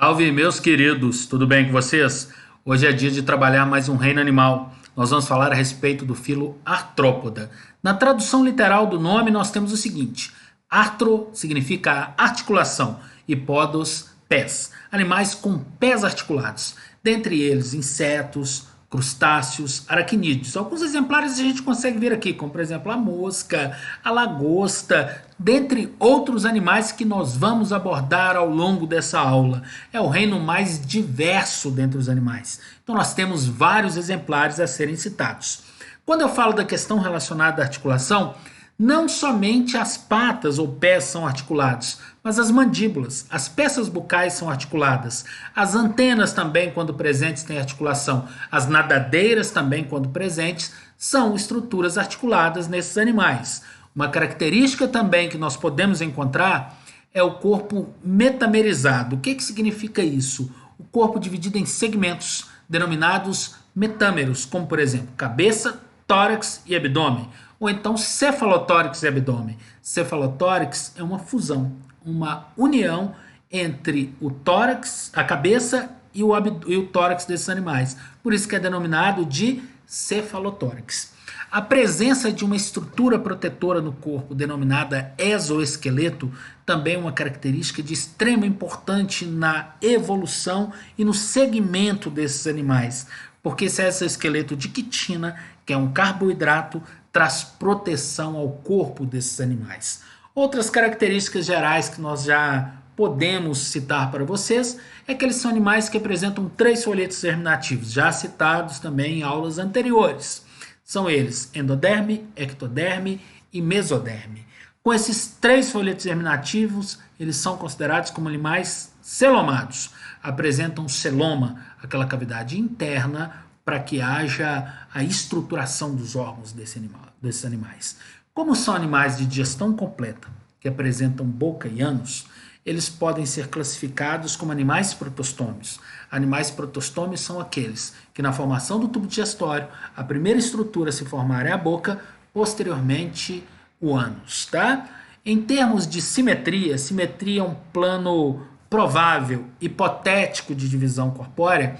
Salve, meus queridos, tudo bem com vocês? Hoje é dia de trabalhar mais um reino animal. Nós vamos falar a respeito do filo artrópoda. Na tradução literal do nome, nós temos o seguinte: artro significa articulação e podos, pés. Animais com pés articulados. Dentre eles, insetos, crustáceos, aracnídeos. Alguns exemplares a gente consegue ver aqui, como por exemplo a mosca, a lagosta, dentre outros animais que nós vamos abordar ao longo dessa aula. É o reino mais diverso dentre os animais. Então nós temos vários exemplares a serem citados. Quando eu falo da questão relacionada à articulação, não somente as patas ou pés são articulados, mas as mandíbulas, as peças bucais são articuladas, as antenas também, quando presentes, têm articulação, as nadadeiras também, quando presentes, são estruturas articuladas nesses animais. Uma característica também que nós podemos encontrar é o corpo metamerizado. O que significa isso? O corpo dividido em segmentos, denominados metâmeros, como por exemplo, cabeça, tórax e abdômen, ou então cefalotórax e abdômen. Cefalotórax é uma fusão, uma união entre o tórax, a cabeça e o tórax desses animais. Por isso que é denominado de cefalotórax. A presença de uma estrutura protetora no corpo, denominada exoesqueleto, também é uma característica de extrema importância na evolução e no segmento desses animais, porque esse exoesqueleto de quitina, que é um carboidrato, traz proteção ao corpo desses animais. Outras características gerais que nós já podemos citar para vocês é que eles são animais que apresentam três folhetos germinativos, já citados também em aulas anteriores. São eles endoderme, ectoderme e mesoderme. Com esses três folhetos germinativos, eles são considerados como animais celomados. Apresentam celoma, aquela cavidade interna, para que haja a estruturação dos órgãos desses animais. Como são animais de digestão completa, que apresentam boca e ânus, eles podem ser classificados como animais protostômios. Animais protostômios são aqueles que, na formação do tubo digestório, a primeira estrutura a se formar é a boca, posteriormente o ânus. Tá? Em termos de simetria, simetria é um plano provável, hipotético de divisão corpórea.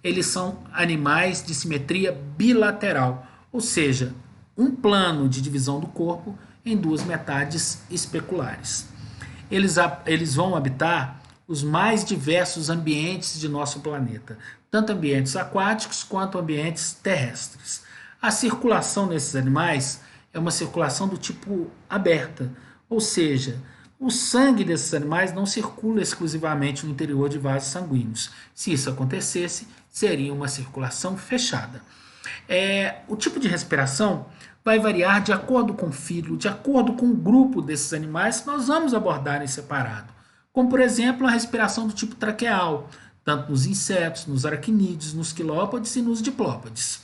Eles são animais de simetria bilateral, ou seja, um plano de divisão do corpo em duas metades especulares. Eles vão habitar os mais diversos ambientes de nosso planeta, tanto ambientes aquáticos quanto ambientes terrestres. A circulação nesses animais é uma circulação do tipo aberta, ou seja, o sangue desses animais não circula exclusivamente no interior de vasos sanguíneos. Se isso acontecesse, seria uma circulação fechada. O tipo de respiração vai variar de acordo com o filo, de acordo com o grupo desses animais que nós vamos abordar em separado. Como, por exemplo, a respiração do tipo traqueal, tanto nos insetos, nos aracnídeos, nos quilópodes e nos diplópodes.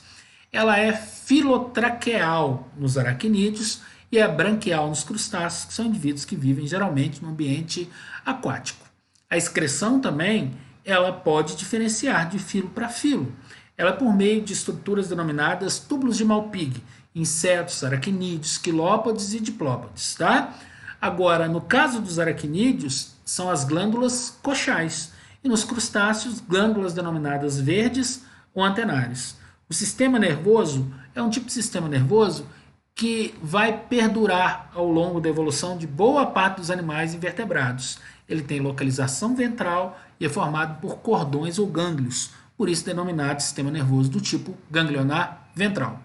Ela é filotraqueal nos aracnídeos e é branquial nos crustáceos, que são indivíduos que vivem geralmente no ambiente aquático. A excreção também ela pode diferenciar de filo para filo. Ela é por meio de estruturas denominadas túbulos de Malpighi, insetos, aracnídeos, quilópodes e diplópodes. Tá? Agora, no caso dos aracnídeos, são as glândulas coxais, e nos crustáceos, glândulas denominadas verdes ou antenares. O sistema nervoso é um tipo de sistema nervoso que vai perdurar ao longo da evolução de boa parte dos animais invertebrados. Ele tem localização ventral e é formado por cordões ou gânglios, por isso denominado sistema nervoso do tipo ganglionar ventral.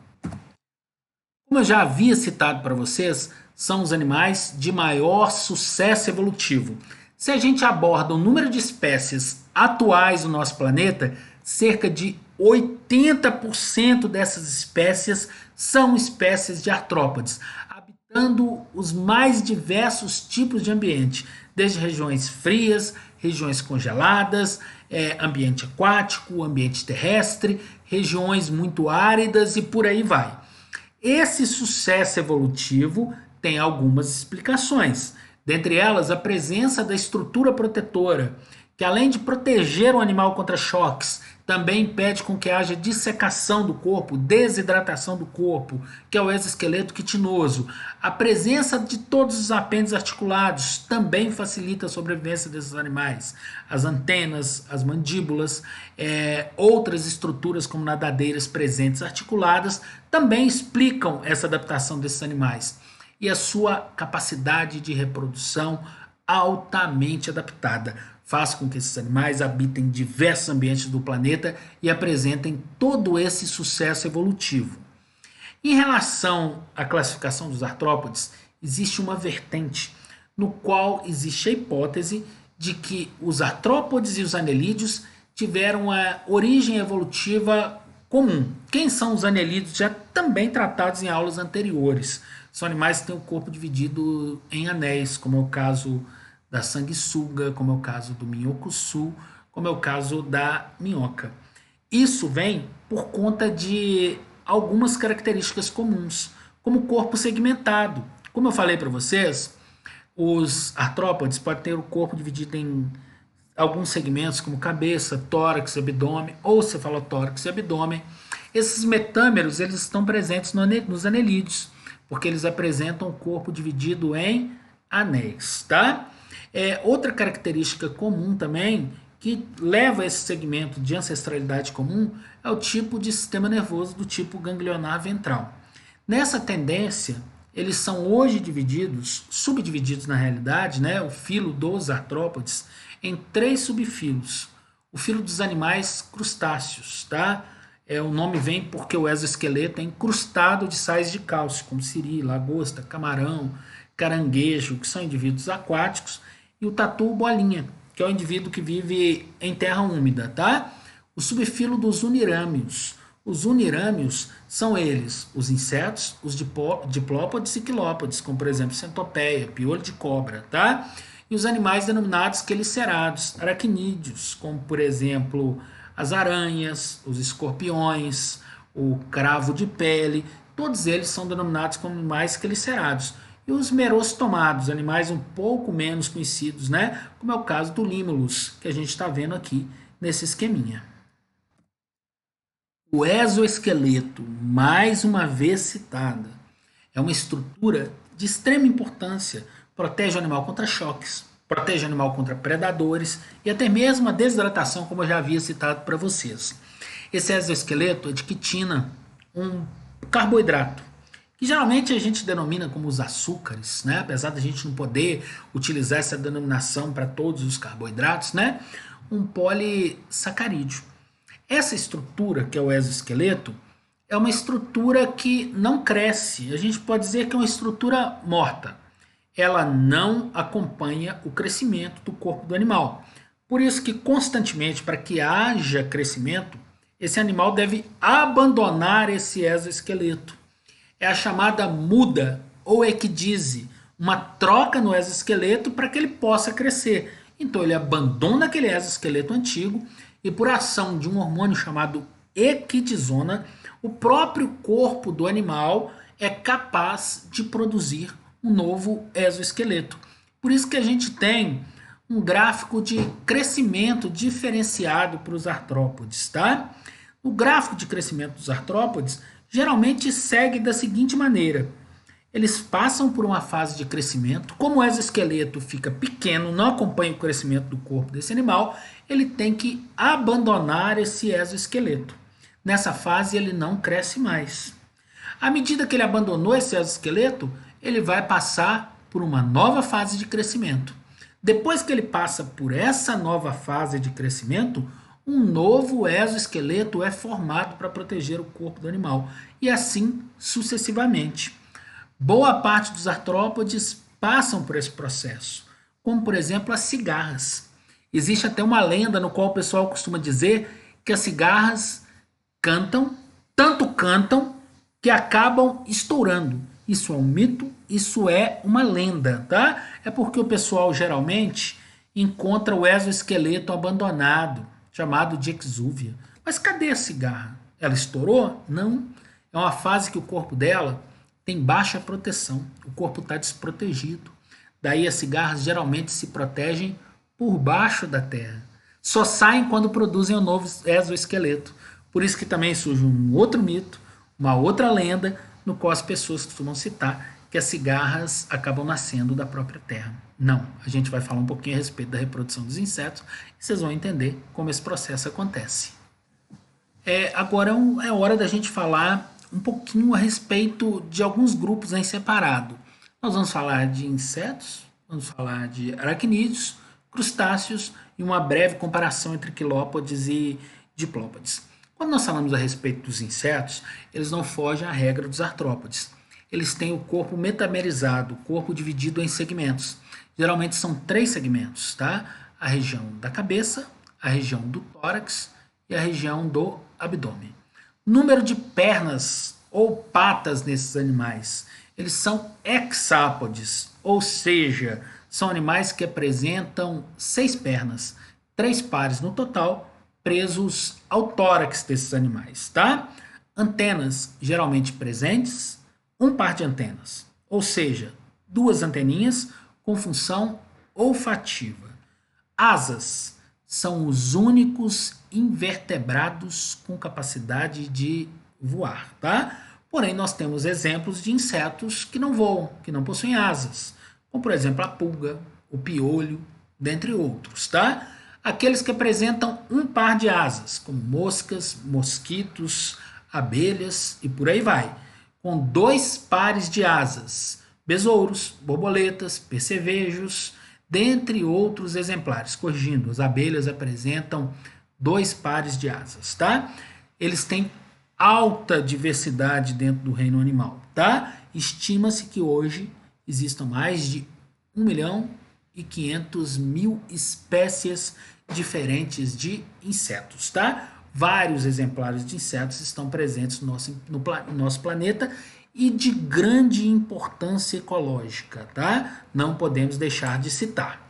Como eu já havia citado para vocês, são os animais de maior sucesso evolutivo. Se a gente aborda o número de espécies atuais no nosso planeta, cerca de 80% dessas espécies são espécies de artrópodes, habitando os mais diversos tipos de ambiente, desde regiões frias, regiões congeladas, ambiente aquático, ambiente terrestre, regiões muito áridas e por aí vai. Esse sucesso evolutivo tem algumas explicações, dentre elas a presença da estrutura protetora, que além de proteger o animal contra choques, também impede com que haja dissecação do corpo, desidratação do corpo, que é o exoesqueleto quitinoso. A presença de todos os apêndices articulados também facilita a sobrevivência desses animais. As antenas, as mandíbulas, outras estruturas como nadadeiras presentes articuladas também explicam essa adaptação desses animais. E a sua capacidade de reprodução altamente adaptada faz com que esses animais habitem diversos ambientes do planeta e apresentem todo esse sucesso evolutivo. Em relação à classificação dos artrópodes, existe uma vertente no qual existe a hipótese de que os artrópodes e os anelídeos tiveram a origem evolutiva comum. Quem são os anelídeos já também tratados em aulas anteriores. São animais que têm o corpo dividido em anéis, como é o caso da sanguessuga, como é o caso do minhoco-sul, como é o caso da minhoca. Isso vem por conta de algumas características comuns, como o corpo segmentado. Como eu falei para vocês, os artrópodes podem ter o corpo dividido em alguns segmentos, como cabeça, tórax, abdômen, ou cefalotórax e abdômen. Esses metâmeros eles estão presentes nos anelídeos, porque eles apresentam o corpo dividido em anéis, tá? Outra característica comum também que leva a esse segmento de ancestralidade comum é o tipo de sistema nervoso do tipo ganglionar ventral. Nessa tendência, eles são hoje subdivididos na realidade, né, o filo dos artrópodes, em 3 subfilos. O filo dos animais crustáceos, tá? O nome vem porque o exoesqueleto é incrustado de sais de cálcio, como siri, lagosta, camarão, caranguejo, que são indivíduos aquáticos, e o tatu bolinha, que é o indivíduo que vive em terra úmida, tá? O subfilo dos unirâmios. Os unirâmios são eles, os insetos, os diplópodes e quilópodes, como por exemplo centopeia, piolho de cobra, tá? E os animais denominados quelicerados, aracnídeos, como por exemplo as aranhas, os escorpiões, o cravo de pele, todos eles são denominados como animais quelicerados. E os merostomados, animais um pouco menos conhecidos, né? Como é o caso do Limulus, que a gente está vendo aqui nesse esqueminha. O exoesqueleto, mais uma vez citada, é uma estrutura de extrema importância. Protege o animal contra choques, protege o animal contra predadores e até mesmo a desidratação, como eu já havia citado para vocês. Esse exoesqueleto é de quitina, um carboidrato, que geralmente a gente denomina como os açúcares, né? Apesar da gente não poder utilizar essa denominação para todos os carboidratos, né? Um polissacarídeo. Essa estrutura, que é o exoesqueleto, é uma estrutura que não cresce. A gente pode dizer que é uma estrutura morta. Ela não acompanha o crescimento do corpo do animal. Por isso que constantemente, para que haja crescimento, esse animal deve abandonar esse exoesqueleto. É a chamada muda ou equidise, uma troca no exoesqueleto para que ele possa crescer. Então ele abandona aquele exoesqueleto antigo e por ação de um hormônio chamado equidisona, o próprio corpo do animal é capaz de produzir um novo exoesqueleto. Por isso que a gente tem um gráfico de crescimento diferenciado para os artrópodes, tá? O gráfico de crescimento dos artrópodes geralmente segue da seguinte maneira: eles passam por uma fase de crescimento, como o exoesqueleto fica pequeno, não acompanha o crescimento do corpo desse animal, ele tem que abandonar esse exoesqueleto. Nessa fase ele não cresce mais. À medida que ele abandonou esse exoesqueleto, ele vai passar por uma nova fase de crescimento. Depois que ele passa por essa nova fase de crescimento, um novo exoesqueleto é formado para proteger o corpo do animal, e assim sucessivamente. Boa parte dos artrópodes passam por esse processo, como por exemplo as cigarras. Existe até uma lenda no qual o pessoal costuma dizer que as cigarras cantam, tanto cantam, que acabam estourando. Isso é um mito, isso é uma lenda, tá? É porque o pessoal geralmente encontra o exoesqueleto abandonado, chamado de exúvia. Mas cadê a cigarra? Ela estourou? Não. É uma fase que o corpo dela tem baixa proteção. O corpo está desprotegido. Daí as cigarras geralmente se protegem por baixo da terra. Só saem quando produzem um novo exoesqueleto. Por isso que também surge um outro mito, uma outra lenda, no qual as pessoas costumam citar que as cigarras acabam nascendo da própria terra. Não, a gente vai falar um pouquinho a respeito da reprodução dos insetos e vocês vão entender como esse processo acontece. Agora é hora da gente falar um pouquinho a respeito de alguns grupos em separado. Nós vamos falar de insetos, vamos falar de aracnídeos, crustáceos e uma breve comparação entre quilópodes e diplópodes. Quando nós falamos a respeito dos insetos, eles não fogem à regra dos artrópodes. Eles têm o corpo metamerizado, o corpo dividido em segmentos. Geralmente são 3 segmentos, tá? A região da cabeça, a região do tórax e a região do abdômen. Número de pernas ou patas nesses animais, eles são hexápodes, ou seja, são animais que apresentam 6 pernas, 3 pares no total, presos ao tórax desses animais, tá? Antenas geralmente presentes, um par de antenas, ou seja, 2 anteninhas com função olfativa. Asas são os únicos invertebrados com capacidade de voar, tá? Porém, nós temos exemplos de insetos que não voam, que não possuem asas, como por exemplo a pulga, o piolho, dentre outros, tá? Aqueles que apresentam um par de asas, como moscas, mosquitos, abelhas e por aí vai, com 2 pares de asas, besouros, borboletas, percevejos, dentre outros exemplares. Corrigindo, as abelhas apresentam 2 pares de asas, tá? Eles têm alta diversidade dentro do reino animal, tá? Estima-se que hoje existam mais de 1.500.000 espécies diferentes de insetos, tá? Vários exemplares de insetos estão presentes no nosso planeta e de grande importância ecológica, tá? Não podemos deixar de citar.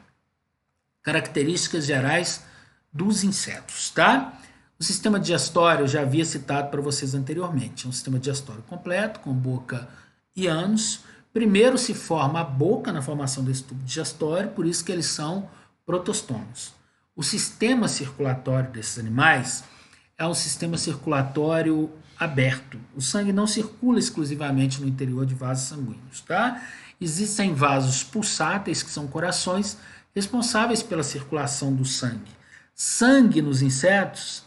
Características gerais dos insetos, tá? O sistema digestório eu já havia citado para vocês anteriormente. É um sistema digestório completo, com boca e ânus. Primeiro se forma a boca na formação desse tubo digestório, por isso que eles são protostômos. O sistema circulatório desses animais é um sistema circulatório aberto. O sangue não circula exclusivamente no interior de vasos sanguíneos, tá? Existem vasos pulsáteis, que são corações, responsáveis pela circulação do sangue. Sangue nos insetos,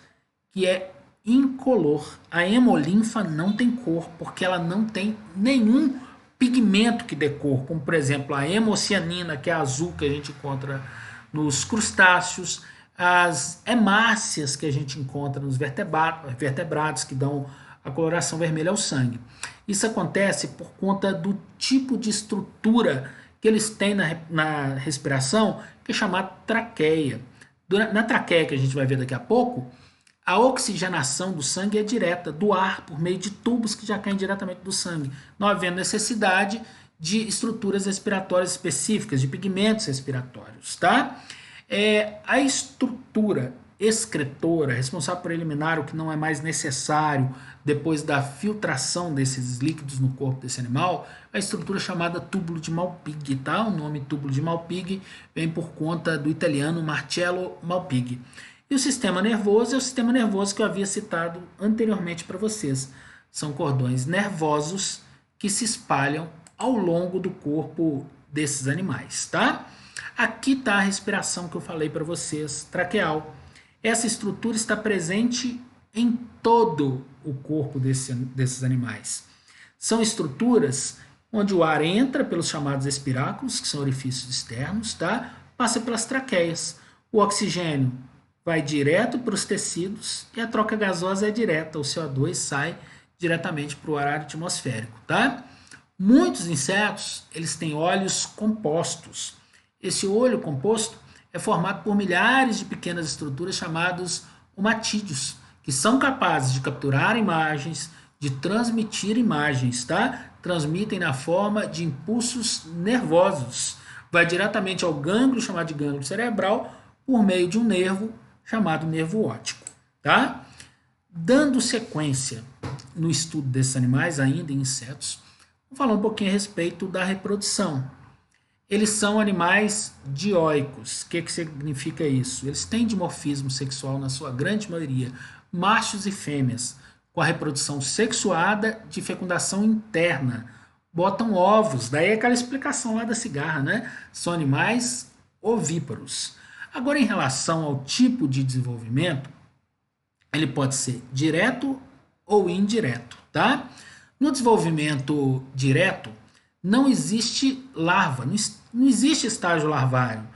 que é incolor. A hemolinfa não tem cor, porque ela não tem nenhum pigmento que dê cor, como por exemplo a hemocianina, que é azul, que a gente encontra nos crustáceos, as hemácias que a gente encontra nos vertebrados, que dão a coloração vermelha ao sangue. Isso acontece por conta do tipo de estrutura que eles têm na respiração, que é chamada traqueia. Na traqueia, que a gente vai ver daqui a pouco, a oxigenação do sangue é direta, do ar, por meio de tubos que já caem diretamente do sangue, não havendo necessidade de estruturas respiratórias específicas, de pigmentos respiratórios, tá? A estrutura excretora, responsável por eliminar o que não é mais necessário depois da filtração desses líquidos no corpo desse animal, a estrutura chamada túbulo de Malpighi, tá? O nome túbulo de Malpighi vem por conta do italiano Marcello Malpighi. E o sistema nervoso é o sistema nervoso que eu havia citado anteriormente para vocês. São cordões nervosos que se espalham ao longo do corpo desses animais, tá? Aqui está a respiração que eu falei para vocês, traqueal. Essa estrutura está presente em todo o corpo desses animais. São estruturas onde o ar entra pelos chamados espiráculos, que são orifícios externos, tá? Passa pelas traqueias. O oxigênio vai direto para os tecidos e a troca gasosa é direta. O CO2 sai diretamente para o ar atmosférico, tá? Muitos insetos, eles têm olhos compostos. Esse olho composto é formado por milhares de pequenas estruturas chamadas omatídeos, que são capazes de capturar imagens, de transmitir imagens, tá? Transmitem na forma de impulsos nervosos. Vai diretamente ao gânglio, chamado de gânglio cerebral, por meio de um nervo chamado nervo óptico, tá? Dando sequência no estudo desses animais, ainda em insetos, vou falar um pouquinho a respeito da reprodução. Eles são animais dioicos. O que significa isso? Eles têm dimorfismo sexual na sua grande maioria, machos e fêmeas, com a reprodução sexuada de fecundação interna. Botam ovos, daí aquela explicação lá da cigarra, né? São animais ovíparos. Agora, em relação ao tipo de desenvolvimento, ele pode ser direto ou indireto, tá? No desenvolvimento direto, não existe larva, não existe estágio larvário.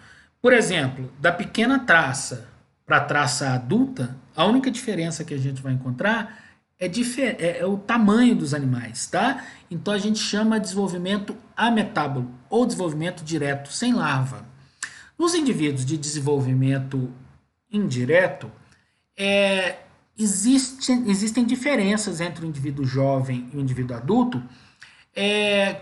Por exemplo, da pequena traça para a traça adulta, a única diferença que a gente vai encontrar é o tamanho dos animais, tá? Então a gente chama de desenvolvimento ametábulo ou desenvolvimento direto, sem larva. Nos indivíduos de desenvolvimento indireto, existem diferenças entre o indivíduo jovem e o indivíduo adulto,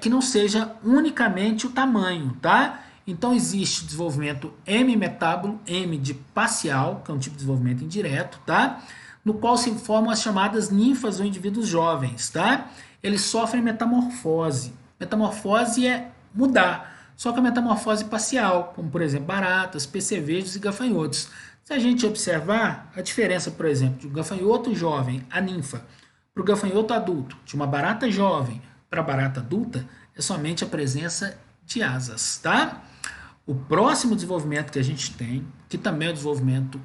que não seja unicamente o tamanho, tá? Então existe desenvolvimento hemimetábulo, M de parcial, que é um tipo de desenvolvimento indireto, tá? No qual se formam as chamadas ninfas ou indivíduos jovens, tá? Eles sofrem metamorfose. Metamorfose é mudar, só que a metamorfose parcial, como por exemplo baratas, percevejos e gafanhotos. Se a gente observar a diferença, por exemplo, de um gafanhoto jovem, a ninfa, para o gafanhoto adulto, de uma barata jovem para a barata adulta, é somente a presença de asas, tá? O próximo desenvolvimento que a gente tem, que também é o desenvolvimento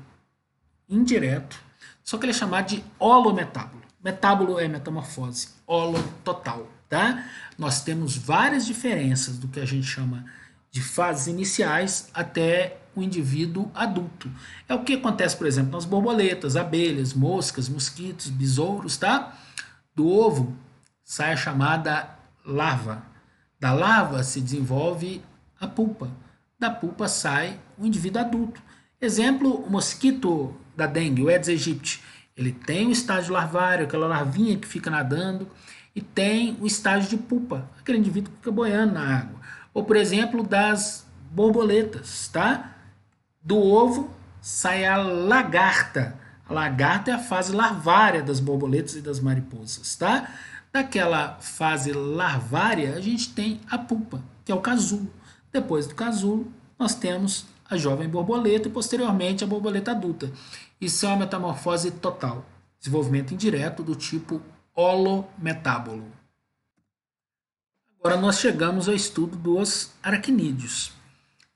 indireto, só que ele é chamado de holometábulo. Metábulo é metamorfose, holo total, tá? Nós temos várias diferenças do que a gente chama de fases iniciais até o indivíduo adulto. É o que acontece, por exemplo, nas borboletas, abelhas, moscas, mosquitos, besouros, tá? Do ovo sai a chamada larva. Da larva se desenvolve a pulpa. Da pulpa sai o indivíduo adulto. Exemplo, o mosquito da dengue, o Aedes aegypti. Ele tem o estágio larvário, aquela larvinha que fica nadando, e tem o estágio de pupa, aquele indivíduo que fica boiando na água. Ou, por exemplo, das borboletas, tá? Do ovo sai a lagarta. A lagarta é a fase larvária das borboletas e das mariposas, tá? Daquela fase larvária, a gente tem a pupa, que é o casulo. Depois do casulo, nós temos a jovem borboleta e posteriormente a borboleta adulta. Isso é uma metamorfose total, desenvolvimento indireto do tipo holometábulo. Agora nós chegamos ao estudo dos aracnídeos.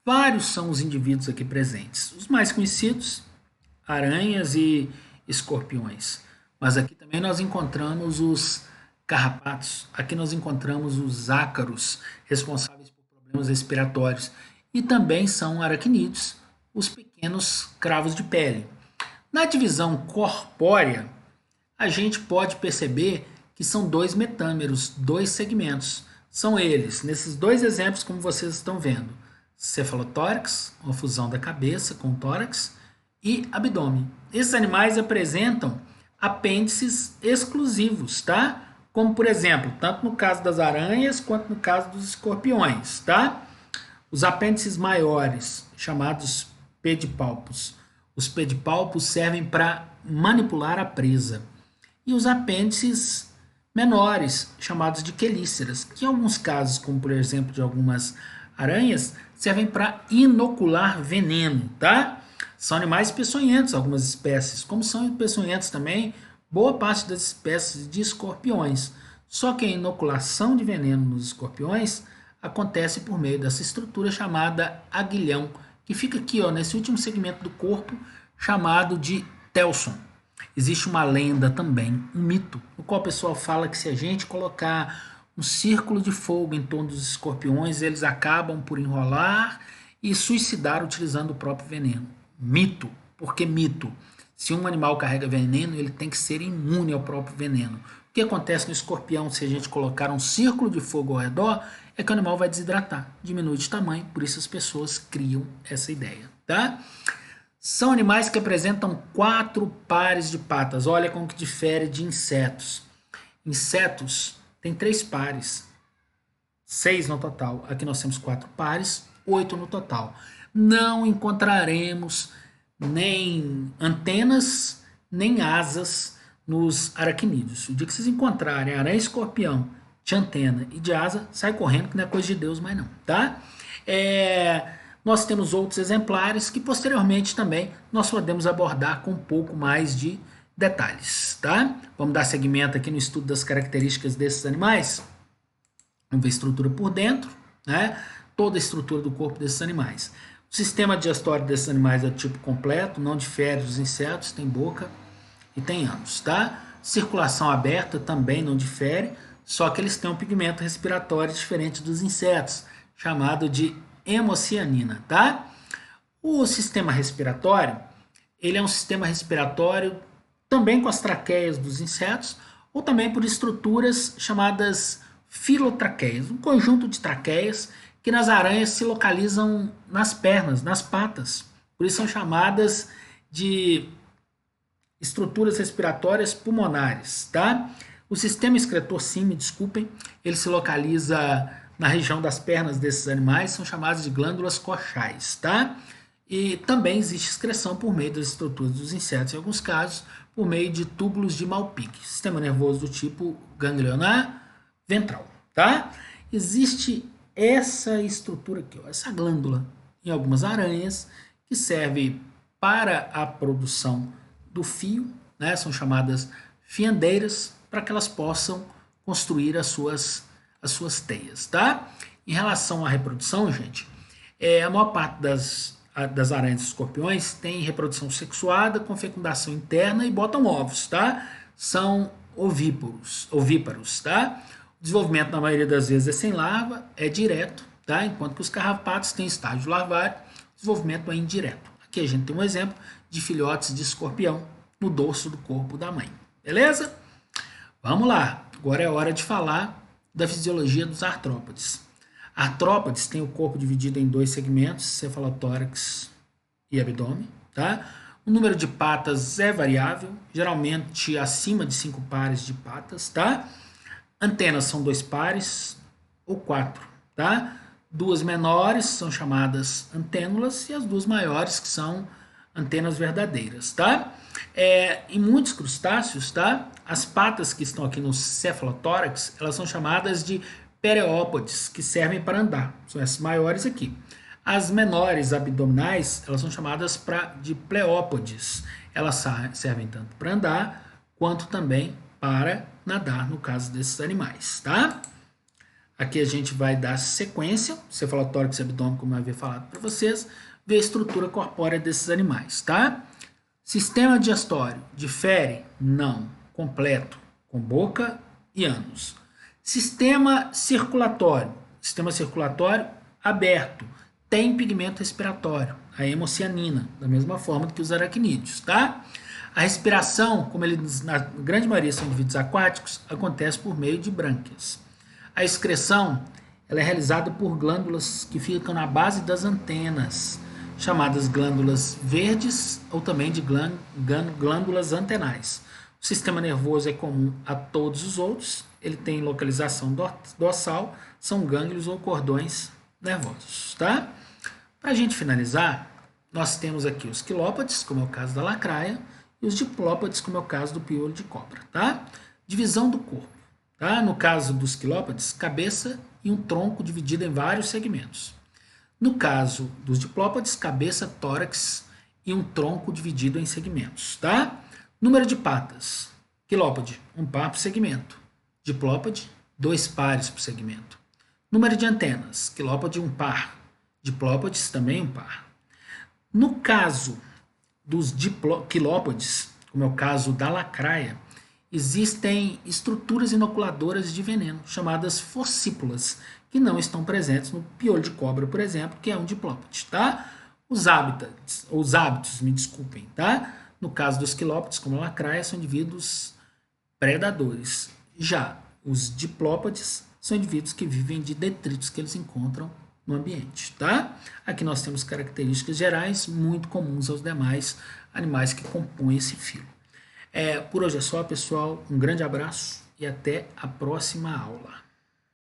Vários são os indivíduos aqui presentes. Os mais conhecidos, aranhas e escorpiões. Mas aqui também nós encontramos os carrapatos, aqui nós encontramos os ácaros, responsáveis por problemas respiratórios. E também são aracnídeos, os pequenos cravos de pele. Na divisão corpórea, a gente pode perceber que são dois metâmeros, dois segmentos. São eles, nesses dois exemplos, como vocês estão vendo, cefalotórax, uma fusão da cabeça com o tórax, e abdômen. Esses animais apresentam apêndices exclusivos, tá? Como, por exemplo, tanto no caso das aranhas quanto no caso dos escorpiões, tá? Os apêndices maiores, chamados pedipalpos. Os pedipalpos servem para manipular a presa. E os apêndices menores, chamados de quelíceras, que em alguns casos, como por exemplo de algumas aranhas, servem para inocular veneno, tá? São animais peçonhentos, algumas espécies, como são peçonhentos também boa parte das espécies de escorpiões. Só que a inoculação de veneno nos escorpiões acontece por meio dessa estrutura chamada aguilhão, que fica aqui, ó, nesse último segmento do corpo, chamado de telson. Existe uma lenda também, um mito, no qual o pessoal fala que se a gente colocar um círculo de fogo em torno dos escorpiões, eles acabam por enrolar e suicidar utilizando o próprio veneno. Mito. Por que mito? Se um animal carrega veneno, ele tem que ser imune ao próprio veneno. O que acontece no escorpião se a gente colocar um círculo de fogo ao redor é que o animal vai desidratar, diminui de tamanho, por isso as pessoas criam essa ideia, tá? São animais que apresentam 4 pares de patas. Olha como que difere de insetos. Insetos têm 3 pares, 6 no total. Aqui nós temos 4 pares, 8 no total. Não encontraremos nem antenas, nem asas nos aracnídeos. O dia que vocês encontrarem aranha e escorpião de antena e de asa, sai correndo que não é coisa de Deus mais não, tá? Nós temos outros exemplares que posteriormente também nós podemos abordar com um pouco mais de detalhes, tá? Vamos dar seguimento aqui no estudo das características desses animais. Vamos ver a estrutura por dentro, né? Toda a estrutura do corpo desses animais. O sistema digestório desses animais é do tipo completo, não difere dos insetos, tem boca e tem ânus, tá? Circulação aberta também não difere, só que eles têm um pigmento respiratório diferente dos insetos, chamado de hemocianina, tá? O sistema respiratório, ele é um sistema respiratório também com as traqueias dos insetos, ou também por estruturas chamadas filotraqueias, um conjunto de traqueias que nas aranhas se localizam nas pernas, nas patas. Por isso são chamadas de estruturas respiratórias pulmonares, tá? O sistema excretor, sim, me desculpem, ele se localiza na região das pernas desses animais, são chamados de glândulas coxais, tá? E também existe excreção por meio das estruturas dos insetos, em alguns casos, por meio de túbulos de Malpighi, sistema nervoso do tipo ganglionar ventral, tá? Existe essa estrutura aqui, ó, essa glândula, em algumas aranhas, que serve para a produção do fio, né? São chamadas fiandeiras, para que elas possam construir as suas teias, tá? Em relação à reprodução, gente, a maior parte das aranhas e escorpiões tem reprodução sexuada com fecundação interna e botam ovos, tá? São ovíparos, tá? O desenvolvimento, na maioria das vezes, é sem larva, é direto, tá? Enquanto que os carrapatos têm estágio larvário, o desenvolvimento é indireto. Aqui a gente tem um exemplo de filhotes de escorpião no dorso do corpo da mãe. Beleza? Vamos lá. Agora é hora de falar da fisiologia dos artrópodes. Artrópodes têm o corpo dividido em dois segmentos, cefalotórax e abdômen, tá? O número de patas é variável, geralmente acima de 5 pares de patas, tá? Antenas são 2 pares ou 4, tá? 2 menores são chamadas antênulas e as 2 maiores que são antenas verdadeiras, tá? Em muitos crustáceos, tá? As patas que estão aqui no cefalotórax, elas são chamadas de pereópodes, que servem para andar. São essas maiores aqui. As menores abdominais, elas são chamadas de pleópodes. Elas servem tanto para andar, quanto também para nadar, no caso desses animais, tá? Aqui a gente vai dar sequência, cefalotórax e abdômen, como eu havia falado para vocês, ver a estrutura corpórea desses animais, tá? Sistema digestório, difere? Não. Completo, com boca e ânus. Sistema circulatório aberto, tem pigmento respiratório, a hemocianina, da mesma forma que os aracnídeos, tá? A respiração, como eles na grande maioria são indivíduos aquáticos, acontece por meio de brânquias. A excreção, ela é realizada por glândulas que ficam na base das antenas, chamadas glândulas verdes ou também de glândulas antenais. O sistema nervoso é comum a todos os outros, ele tem localização dorsal, são gânglios ou cordões nervosos, tá? Para a gente finalizar, nós temos aqui os quilópodes, como é o caso da lacraia, e os diplópodes, como é o caso do piolho de cobra, tá? Divisão do corpo, tá? No caso dos quilópodes, cabeça e um tronco dividido em vários segmentos. No caso dos diplópodes, cabeça, tórax e um tronco dividido em segmentos, tá? Número de patas. Quilópode, 1 par por segmento. Diplópode, 2 pares por segmento. Número de antenas. Quilópode, 1 par. Diplópodes, também 1 par. No caso dos quilópodes, como é o caso da lacraia, existem estruturas inoculadoras de veneno, chamadas fossípulas, que não estão presentes no piolho de cobra, por exemplo, que é um diplópode, tá? Os hábitos, me desculpem, tá? No caso dos quilópodes, como a lacraia, são indivíduos predadores. Já os diplópodes são indivíduos que vivem de detritos que eles encontram no ambiente, tá? Aqui nós temos características gerais muito comuns aos demais animais que compõem esse filo. Por hoje é só, pessoal. Um grande abraço e até a próxima aula.